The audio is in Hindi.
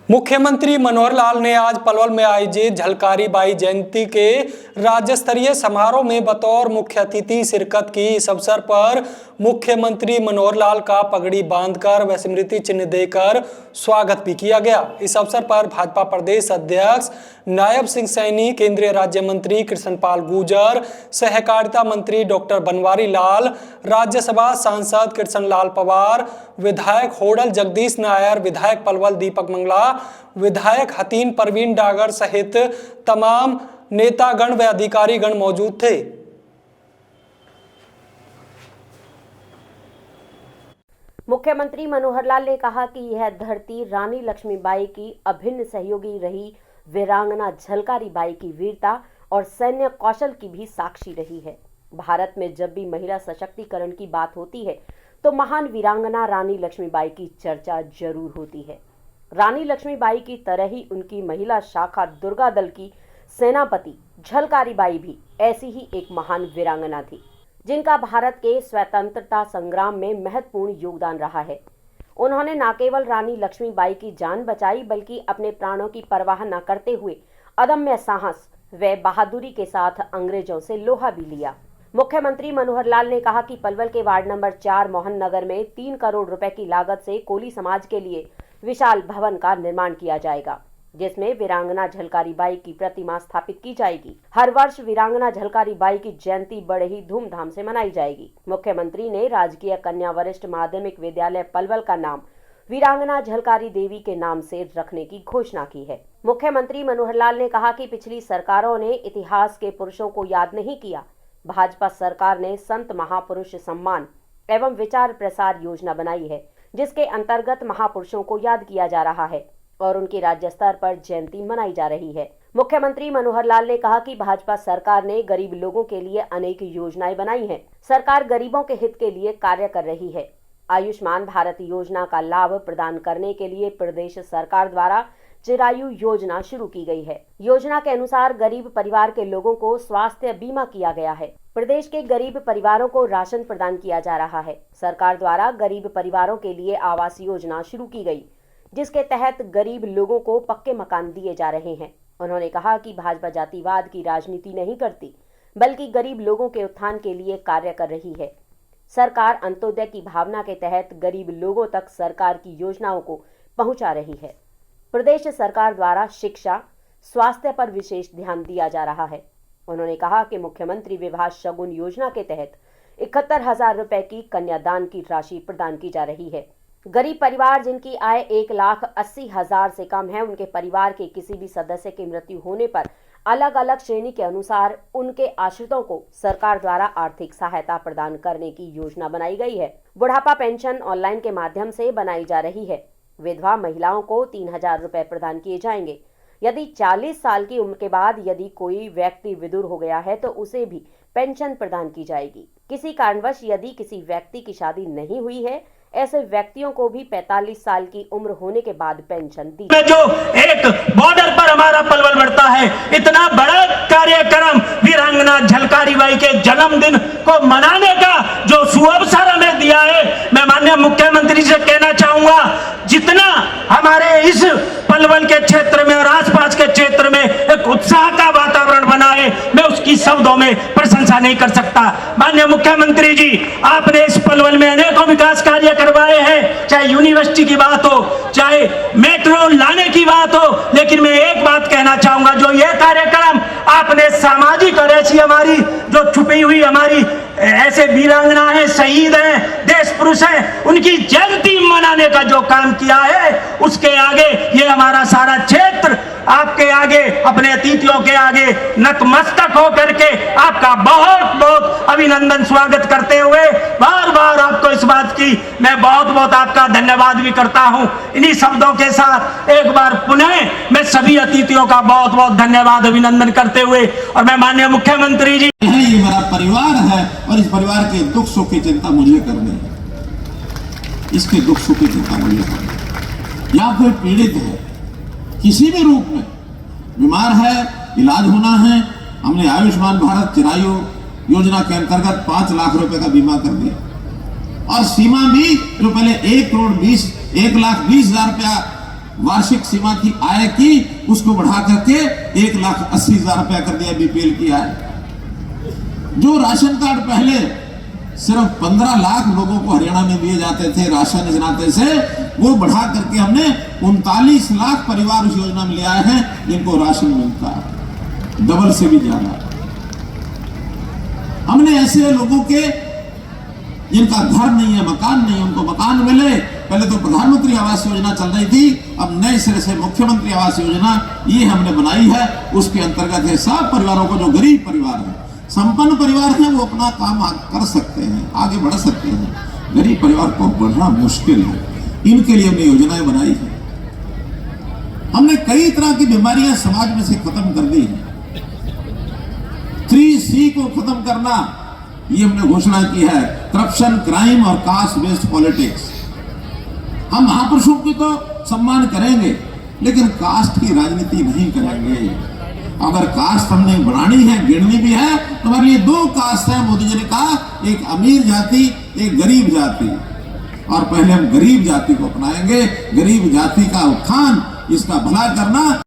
मुख्यमंत्री मनोहर लाल ने आज पलवल में आयोजित झलकारी बाई जयंती के राज्य स्तरीय समारोह में बतौर मुख्य अतिथि शिरकत की। इस अवसर पर मुख्यमंत्री मनोहर लाल का पगड़ी बांधकर व स्मृति चिन्ह देकर स्वागत भी किया गया। इस अवसर पर भाजपा प्रदेश अध्यक्ष नायब सिंह सैनी, केंद्रीय राज्य मंत्री कृष्णपाल गुर्जर, सहकारिता मंत्री डॉक्टर बनवारी लाल, राज्यसभा सांसद कृष्ण लाल पवार, विधायक होडल जगदीश नायर, विधायक पलवल दीपक मंगला, विधायक हतीन परवीन डागर सहित तमाम नेतागण व अधिकारीगण मौजूद थे। मुख्यमंत्री मनोहर लाल ने कहा कि यह धरती रानी लक्ष्मीबाई की अभिन्न सहयोगी रही वीरांगना झलकारी बाई की वीरता और सैन्य कौशल की भी साक्षी रही है। भारत में जब भी महिला सशक्तिकरण की बात होती है तो महान वीरांगना रानी लक्ष्मीबाई की चर्चा जरूर होती है। रानी लक्ष्मीबाई की तरह ही उनकी महिला शाखा दुर्गा दल की सेनापति झलकारी बाई भी ऐसी ही एक महान वीरांगना थी, जिनका भारत के स्वतंत्रता संग्राम में महत्वपूर्ण योगदान रहा है। उन्होंने न केवल रानी लक्ष्मीबाई की जान बचाई बल्कि अपने प्राणों की परवाह न करते हुए अदम्य साहस व बहादुरी के साथ अंग्रेजों से लोहा भी लिया। मुख्यमंत्री मनोहर लाल ने कहा कि पलवल के वार्ड नंबर 4 मोहन नगर में 3 करोड़ रुपए की लागत से कोली समाज के लिए विशाल भवन का निर्माण किया जाएगा, जिसमें वीरांगना झलकारी बाई की प्रतिमा स्थापित की जाएगी। हर वर्ष वीरांगना झलकारी बाई की जयंती बड़े ही धूमधाम से मनाई जाएगी। मुख्यमंत्री ने राजकीय कन्या वरिष्ठ माध्यमिक विद्यालय पलवल का नाम वीरांगना झलकारी देवी के नाम से रखने की घोषणा की है। मुख्यमंत्री मनोहर लाल ने कहा कि पिछली सरकारों ने इतिहास के पुरुषों को याद नहीं किया। भाजपा सरकार ने संत महापुरुष सम्मान एवं विचार प्रसार योजना बनाई है, जिसके अंतर्गत महापुरुषों को याद किया जा रहा है और उनकी राज्य स्तर पर जयंती मनाई जा रही है। मुख्यमंत्री मनोहर लाल ने कहा कि भाजपा सरकार ने गरीब लोगों के लिए अनेक योजनाएं बनाई हैं। सरकार गरीबों के हित के लिए कार्य कर रही है। आयुष्मान भारत योजना का लाभ प्रदान करने के लिए प्रदेश सरकार द्वारा चिरायु योजना शुरू की गई है। योजना के अनुसार गरीब परिवार के लोगों को स्वास्थ्य बीमा किया गया है। प्रदेश के गरीब परिवारों को राशन प्रदान किया जा रहा है। सरकार द्वारा गरीब परिवारों के लिए आवास योजना शुरू की गई, जिसके तहत गरीब लोगों को पक्के मकान दिए जा रहे हैं। उन्होंने कहा कि भाजपा जातिवाद की राजनीति नहीं करती, बल्कि गरीब लोगों के उत्थान के लिए कार्य कर रही है। सरकार अंत्योदय की भावना के तहत गरीब लोगों तक सरकार की योजनाओं को पहुंचा रही है। प्रदेश सरकार द्वारा शिक्षा, स्वास्थ्य पर विशेष ध्यान दिया जा रहा है। उन्होंने कहा कि मुख्यमंत्री विवाह शगुन योजना के तहत 71,000 रुपए की कन्यादान की राशि प्रदान की जा रही है। गरीब परिवार जिनकी आय 1,80,000 से कम है, उनके परिवार के किसी भी सदस्य की मृत्यु होने पर अलग अलग श्रेणी के अनुसार उनके आश्रितों को सरकार द्वारा आर्थिक सहायता प्रदान करने की योजना बनाई गई है। बुढ़ापा पेंशन ऑनलाइन के माध्यम से बनाई जा रही है। विधवा महिलाओं को 3,000 रुपए प्रदान किए जाएंगे। यदि 40 साल की उम्र के बाद यदि कोई व्यक्ति विधुर हो गया है तो उसे भी पेंशन प्रदान की जाएगी। किसी कारणवश यदि किसी व्यक्ति की शादी नहीं हुई है, ऐसे व्यक्तियों को भी 45 साल की उम्र होने के बाद पेंशन दी। जो एक बॉर्डर पर हमारा पलवल बढ़ता है, इतना बड़ा कार्यक्रम वीरांगना झलकारी बाई के जन्मदिन को मनाने का जो सुअवसर हमें दिया है, मैं माननीय मुख्यमंत्री से कहना चाहूंगा, जितना हमारे इस पलवल के क्षेत्र में और आसपास के क्षेत्र में एक उत्साह का वातावरण बना है, मैं उसकी शब्दों में प्रशंसा नहीं कर सकता। माननीय मुख्यमंत्री जी, आपने इस पलवल में अनेकों विकास कार्य करवाए हैं, चाहे यूनिवर्सिटी की बात हो, चाहे मेट्रो लाने की बात हो, लेकिन मैं एक बात कहना चाहूंगा, जो ये कार्यक्रम आपने सामाजिक और ऐसी हमारी जो छुपी हुई हमारी ऐसे वीरांगना है, शहीद हैं, देश पुरुष हैं, उनकी जयंती मनाने का जो काम किया है, उसके आगे ये हमारा सारा क्षेत्र आपके आगे, अपने अतिथियों के आगे नतमस्तक होकर के आपका बहुत बहुत अभिनंदन स्वागत करते हुए बार बार आपको इस बात की मैं बहुत बहुत आपका धन्यवाद भी करता हूं। इन्हीं शब्दों के साथ एक बार पुनः मैं सभी अतिथियों का बहुत बहुत धन्यवाद अभिनंदन करते हुए, और मैं माननीय मुख्यमंत्री जी, ये मेरा परिवार है और इस परिवार के दुख सुख की चिंता मुझे करनी है। इसके दुख सुख की चिंता मुझे करनी है। या कोई पीड़ित है, किसी भी रूप में बीमार है, इलाज होना है, हमने आयुष्मान भारत चिरायु योजना के अंतर्गत 5 लाख रुपए का बीमा कर दिया और सीमा भी जो पहले 1,20,000 रुपया वार्षिक सीमा थी आय की, उसको बढ़ा करके 1,80,000 रुपया कर दिया बीपीएल की आय। जो राशन कार्ड पहले सिर्फ 15 लाख लोगों को हरियाणा में दिए जाते थे राशन इस नाते से, वो बढ़ा करके हमने 39 लाख परिवार उस योजना में ले आए हैं जिनको राशन मिलता है, डबल से भी ज्यादा। हमने ऐसे लोगों के जिनका घर नहीं है, मकान नहीं है, उनको मकान मिले। पहले तो प्रधानमंत्री आवास योजना चल रही थी, अब नए सिरे से मुख्यमंत्री आवास योजना ये हमने बनाई है। उसके अंतर्गत है सब परिवारों को, जो गरीब परिवार है, संपन्न परिवार है वो अपना काम कर सकते हैं, आगे बढ़ सकते हैं। गरीब परिवार को बढ़ना मुश्किल है, इनके लिए हमने योजनाएं बनाई है। हमने कई तरह की बीमारियां समाज में से खत्म कर दी है। 3C को खत्म करना, ये हमने घोषणा की है, करप्शन, क्राइम और कास्ट बेस्ड पॉलिटिक्स। हम महापुरुषों की तो सम्मान करेंगे, लेकिन कास्ट की राजनीति नहीं करेंगे। अगर कास्ट हमने बढ़ानी है, गिननी भी है, तो हमारे लिए 2 कास्ट है। मोदी जी ने कहा, एक अमीर जाति, एक गरीब जाति, और पहले हम गरीब जाति को अपनाएंगे। गरीब जाति का उत्थान, इसका भला करना,